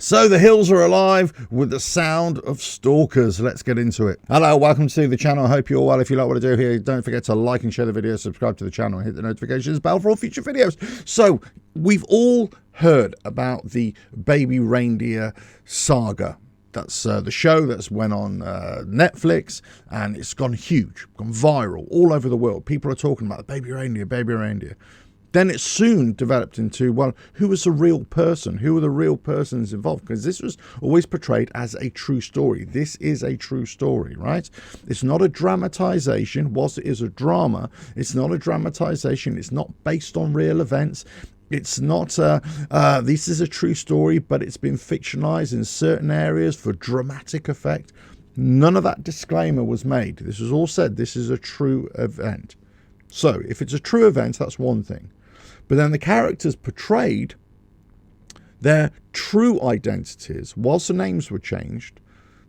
So the hills are alive with the sound of stalkers. Let's get into it. Hello, welcome to the channel. I hope you're well. If you like what I do here, don't forget to like and share the video, subscribe to the channel, and hit the notifications bell for all future videos. So we've all heard about the baby reindeer saga. That's the show that's went on Netflix, and it's gone huge, gone viral all over the world. People are talking about the baby reindeer, baby reindeer. Then it soon developed into, well, who was the real person? Who were the real persons involved? Because this was always portrayed as a true story. This is a true story, right? It's not a dramatization. Whilst it is a drama, it's not a dramatization. It's not based on real events. It's not, this is a true story, but it's been fictionalized in certain areas for dramatic effect. None of that disclaimer was made. This was all said, this is a true event. So if it's a true event, that's one thing. But then the characters portrayed, their true identities, whilst the names were changed,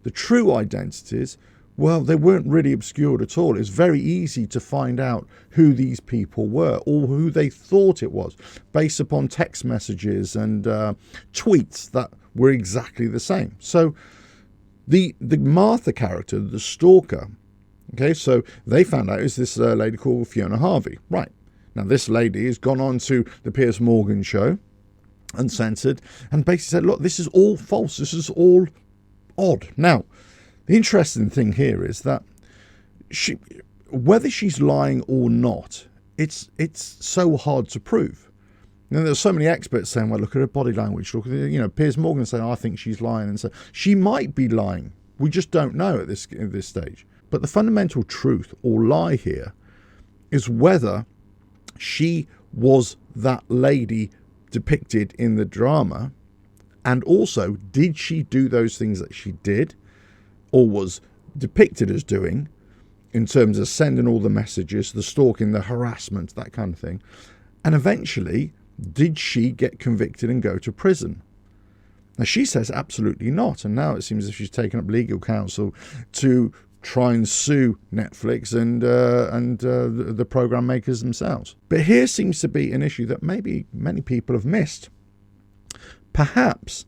the true identities, well, they weren't really obscured at all. It's very easy to find out who these people were or who they thought it was based upon text messages and tweets that were exactly the same. So the Martha character, the stalker, okay, so they found out it's this lady called Fiona Harvey. Right. Now, this lady has gone on to the Piers Morgan show, Uncensored, and basically said, look, this is all false. This is all odd. Now, the interesting thing here is that whether she's lying or not, it's so hard to prove. You know, there's so many experts saying, well, look at her body language. Look at, Piers Morgan saying, I think she's lying. And so she might be lying. We just don't know at this stage. But the fundamental truth or lie here is whether she was that lady depicted in the drama, and also did she do those things that she did or was depicted as doing in terms of sending all the messages, the stalking, the harassment, that kind of thing, and eventually did she get convicted and go to prison? Now she says absolutely not, and now it seems as if she's taken up legal counsel to try and sue Netflix and the program makers themselves. But here seems to be an issue that maybe many people have missed. Perhaps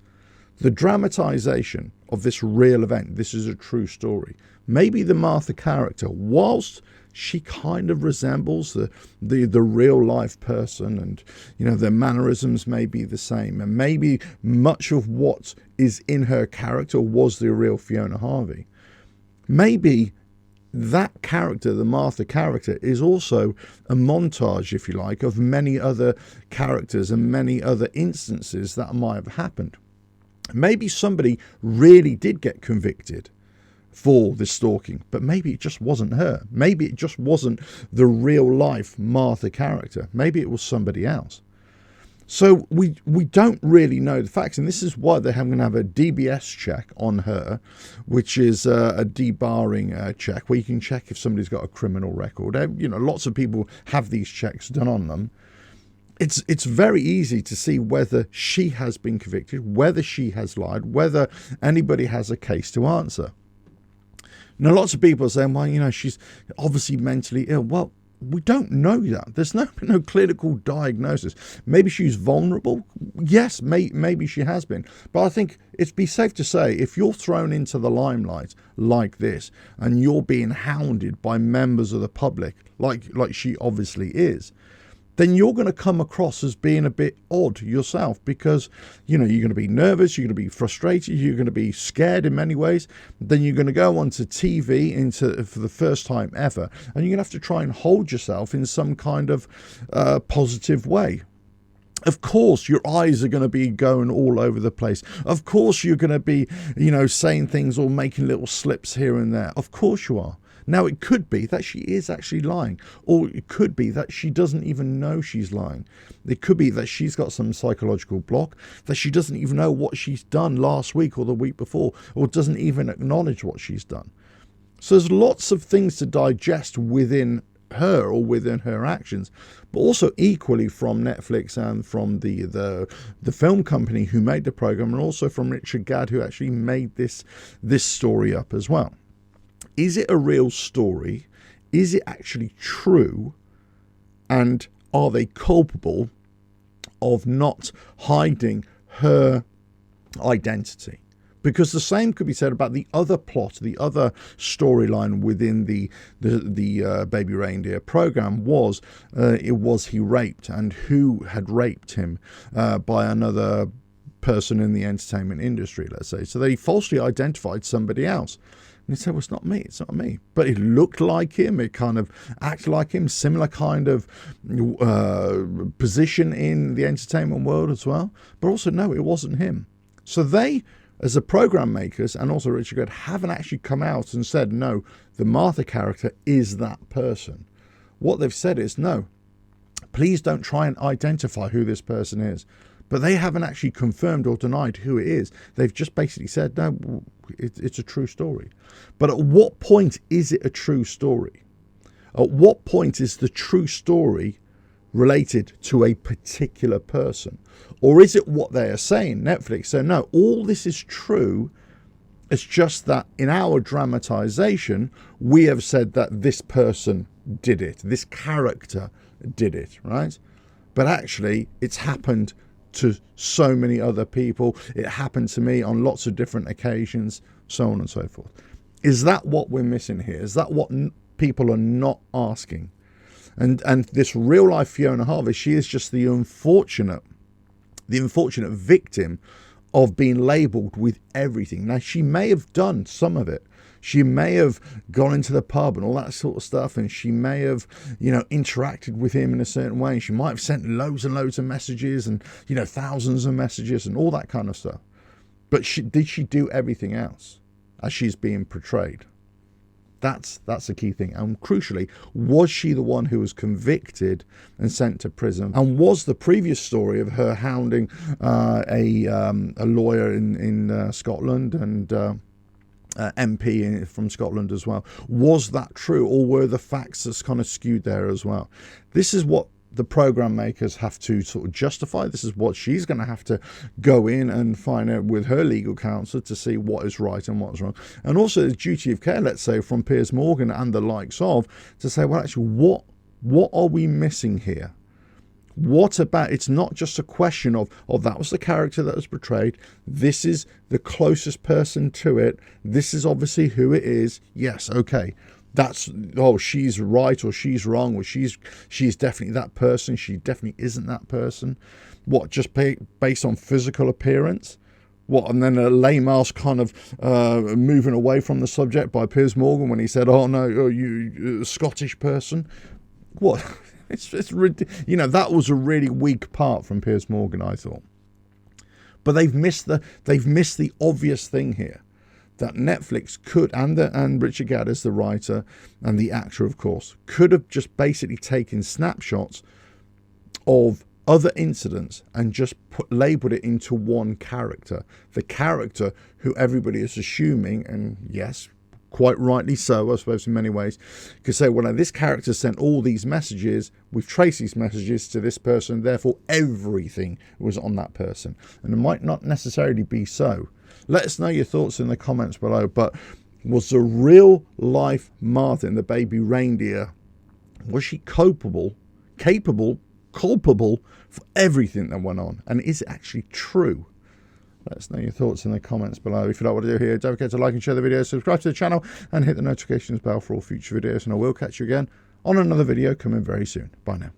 the dramatization of this real event, this is a true story. Maybe the Martha character, whilst she kind of resembles the real life person, and their mannerisms may be the same, and maybe much of what is in her character was the real Fiona Harvey. Maybe that character, the Martha character, is also a montage, if you like, of many other characters and many other instances that might have happened. Maybe somebody really did get convicted for the stalking, but maybe it just wasn't her. Maybe it just wasn't the real life Martha character. Maybe it was somebody else. So we don't really know the facts, and this is why they're going to have a DBS check on her, which is a debarring check, where you can check if somebody's got a criminal record. Lots of people have these checks done on them. It's very easy to see whether she has been convicted, whether she has lied, whether anybody has a case to answer. Now, lots of people are saying, well, she's obviously mentally ill. Well, we don't know that. There's no clinical diagnosis. Maybe she's vulnerable. Yes, maybe she has been. But I think it'd be safe to say, if you're thrown into the limelight like this and you're being hounded by members of the public, like she obviously is, then you're going to come across as being a bit odd yourself, because you're going to be nervous, you're going to be frustrated, you're going to be scared in many ways. Then you're going to go onto TV for the first time ever, and you're going to have to try and hold yourself in some kind of positive way. Of course, your eyes are going to be going all over the place. Of course, you're going to be, saying things or making little slips here and there. Of course you are. Now, it could be that she is actually lying, or it could be that she doesn't even know she's lying. It could be that she's got some psychological block, that she doesn't even know what she's done last week or the week before, or doesn't even acknowledge what she's done. So there's lots of things to digest within her or within her actions, but also equally from Netflix and from the film company who made the program, and also from Richard Gadd, who actually made this story up as well. Is it a real story? Is it actually true? And are they culpable of not hiding her identity. Because the same could be said about the other plot, the other storyline within the Baby Reindeer program was he raped, and who had raped him by another person in the entertainment industry, let's say. So they falsely identified somebody else. And they said, well, it's not me, it's not me. But it looked like him, it kind of acted like him, similar kind of position in the entertainment world as well. But also, no, it wasn't him. So they, as the program makers, and also Richard Gere, haven't actually come out and said, no, the Martha character is that person. What they've said is, no, please don't try and identify who this person is. But they haven't actually confirmed or denied who it is. They've just basically said, no, it's a true story. But at what point is it a true story? At what point is the true story related to a particular person? Or is it what they are saying, Netflix? So no, all this is true. It's just that in our dramatization, we have said that this person did it. This character did it, right? But actually, it's happened to so many other people. It happened to me on lots of different occasions, so on and so forth. Is that what we're missing here? Is that what people are not asking? And this real life Fiona Harvey, she is just the unfortunate victim of being labelled with everything. Now, she may have done some of it. She may have gone into the pub and all that sort of stuff, and she may have, interacted with him in a certain way. She might have sent loads and loads of messages and, thousands of messages and all that kind of stuff. But did she do everything else as she's being portrayed? That's the key thing. And crucially, was she the one who was convicted and sent to prison? And was the previous story of her hounding a lawyer in Scotland and MP from Scotland as well, was that true, or were the facts that's kind of skewed there as well? This is what the program makers have to sort of justify. This is what she's going to have to go in and find out with her legal counsel to see what is right and what's wrong. And also the duty of care, let's say, from Piers Morgan and the likes of, to say, well, actually, what are we missing here? What about, it's not just a question of, that was the character that was portrayed. This is the closest person to it. This is obviously who it is. Yes, okay. That's, she's right or she's wrong, or she's definitely that person. She definitely isn't that person. What, just based on physical appearance? What, and then a lame-ass kind of moving away from the subject by Piers Morgan when he said, oh no, you Scottish person? What? It's that was a really weak part from Piers Morgan, I thought. But they've missed the obvious thing here, that Netflix could, and Richard Gere as the writer and the actor, of course, could have just basically taken snapshots of other incidents and just labeled it into one character. The character who everybody is assuming, and yes, quite rightly so, I suppose, in many ways, could say, well, now this character sent all these messages, we've traced these messages to this person, therefore everything was on that person. And it might not necessarily be so. Let us know your thoughts in the comments below. But was the real life Martin, the Baby Reindeer, was she culpable for everything that went on? And is it actually true? Let us know your thoughts in the comments below. If you like what I do here, don't forget to like and share the video, subscribe to the channel, and hit the notifications bell for all future videos. And I will catch you again on another video coming very soon. Bye now.